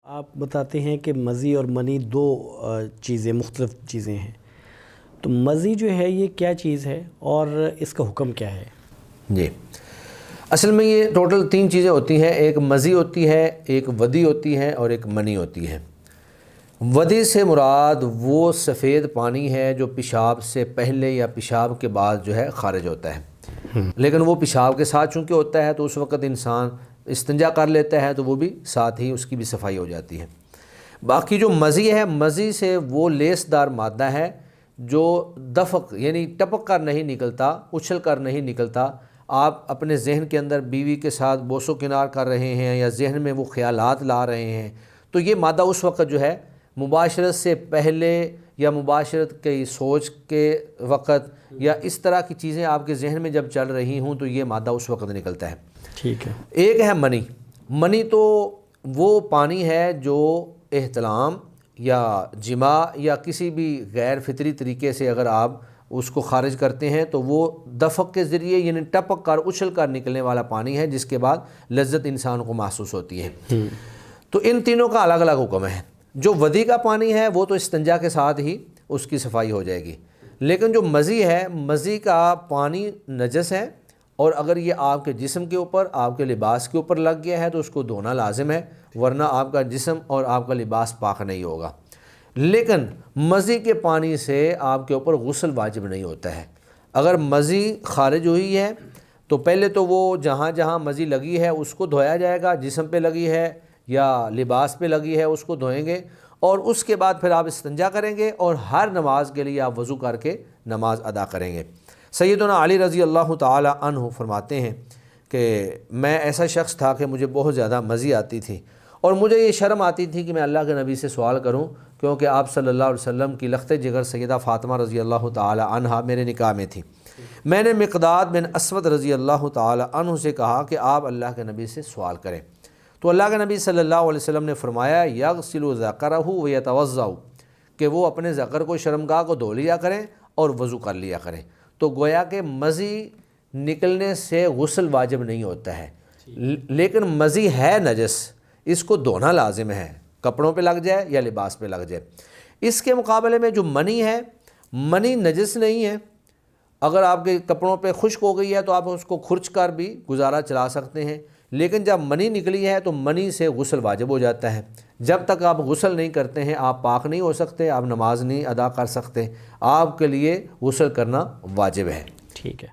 آپ بتاتے ہیں کہ مزی اور منی دو چیزیں مختلف چیزیں ہیں، تو مزی جو ہے یہ کیا چیز ہے اور اس کا حکم کیا ہے؟ جی، اصل میں یہ ٹوٹل تین چیزیں ہوتی ہیں، ایک مزی ہوتی ہے، ایک ودی ہوتی ہے اور ایک منی ہوتی ہے۔ ودی سے مراد وہ سفید پانی ہے جو پیشاب سے پہلے یا پیشاب کے بعد جو ہے خارج ہوتا ہے، لیکن وہ پیشاب کے ساتھ چونکہ ہوتا ہے تو اس وقت انسان استنجا کر لیتا ہے تو وہ بھی ساتھ ہی اس کی بھی صفائی ہو جاتی ہے۔ باقی جو مزی ہے، مزی سے وہ لیس دار مادہ ہے جو دفق یعنی ٹپک کر نہیں نکلتا، اچھل کر نہیں نکلتا۔ آپ اپنے ذہن کے اندر بیوی کے ساتھ بوس و کنار کر رہے ہیں یا ذہن میں وہ خیالات لا رہے ہیں تو یہ مادہ اس وقت جو ہے مباشرت سے پہلے یا مباشرت کی سوچ کے وقت یا اس طرح کی چیزیں آپ کے ذہن میں جب چل رہی ہوں تو یہ مادہ اس وقت نکلتا ہے۔ ٹھیک ہے۔ ایک ہے منی۔ منی تو وہ پانی ہے جو احتلام یا جماع یا کسی بھی غیر فطری طریقے سے اگر آپ اس کو خارج کرتے ہیں تو وہ دفق کے ذریعے یعنی ٹپک کر اچھل کر نکلنے والا پانی ہے جس کے بعد لذت انسان کو محسوس ہوتی ہے۔ تو ان تینوں کا الگ الگ حکم ہے۔ جو ودی کا پانی ہے وہ تو استنجا کے ساتھ ہی اس کی صفائی ہو جائے گی، لیکن جو مزی ہے، مزی کا پانی نجس ہے اور اگر یہ آپ کے جسم کے اوپر، آپ کے لباس کے اوپر لگ گیا ہے تو اس کو دھونا لازم ہے، ورنہ آپ کا جسم اور آپ کا لباس پاک نہیں ہوگا۔ لیکن مزی کے پانی سے آپ کے اوپر غسل واجب نہیں ہوتا ہے۔ اگر مزی خارج ہوئی ہے تو پہلے تو وہ جہاں جہاں مزی لگی ہے اس کو دھویا جائے گا، جسم پہ لگی ہے یا لباس پہ لگی ہے اس کو دھوئیں گے، اور اس کے بعد پھر آپ استنجا کریں گے اور ہر نماز کے لیے آپ وضو کر کے نماز ادا کریں گے۔ سیدنا علی رضی اللہ تعالی عنہ فرماتے ہیں کہ میں ایسا شخص تھا کہ مجھے بہت زیادہ مزی آتی تھی اور مجھے یہ شرم آتی تھی کہ میں اللہ کے نبی سے سوال کروں، کیونکہ آپ صلی اللہ علیہ وسلم کی لخت جگر سیدہ فاطمہ رضی اللہ تعالی عنہ میرے نکاح میں تھی۔ میں نے مقداد بن اسود رضی اللہ تعالی عنہ سے کہا کہ آپ اللہ کے نبی سے سوال کریں، تو اللہ کے نبی صلی اللہ علیہ وسلم نے فرمایا یغسل ذکرہ ویتوضأ، کہ وہ اپنے ذکر کو شرمگاہ کو دھو لیا کریں اور وضو کر لیا کریں۔ تو گویا کہ مزی نکلنے سے غسل واجب نہیں ہوتا ہے، لیکن مزی ہے نجس، اس کو دھونا لازم ہے، کپڑوں پہ لگ جائے یا لباس پہ لگ جائے۔ اس کے مقابلے میں جو منی ہے، منی نجس نہیں ہے، اگر آپ کے کپڑوں پہ خشک ہو گئی ہے تو آپ اس کو کھرچ کر بھی گزارا چلا سکتے ہیں، لیکن جب منی نکلی ہے تو منی سے غسل واجب ہو جاتا ہے۔ جب تک آپ غسل نہیں کرتے ہیں آپ پاک نہیں ہو سکتے، آپ نماز نہیں ادا کر سکتے، آپ کے لیے غسل کرنا واجب ہے۔ ٹھیک ہے۔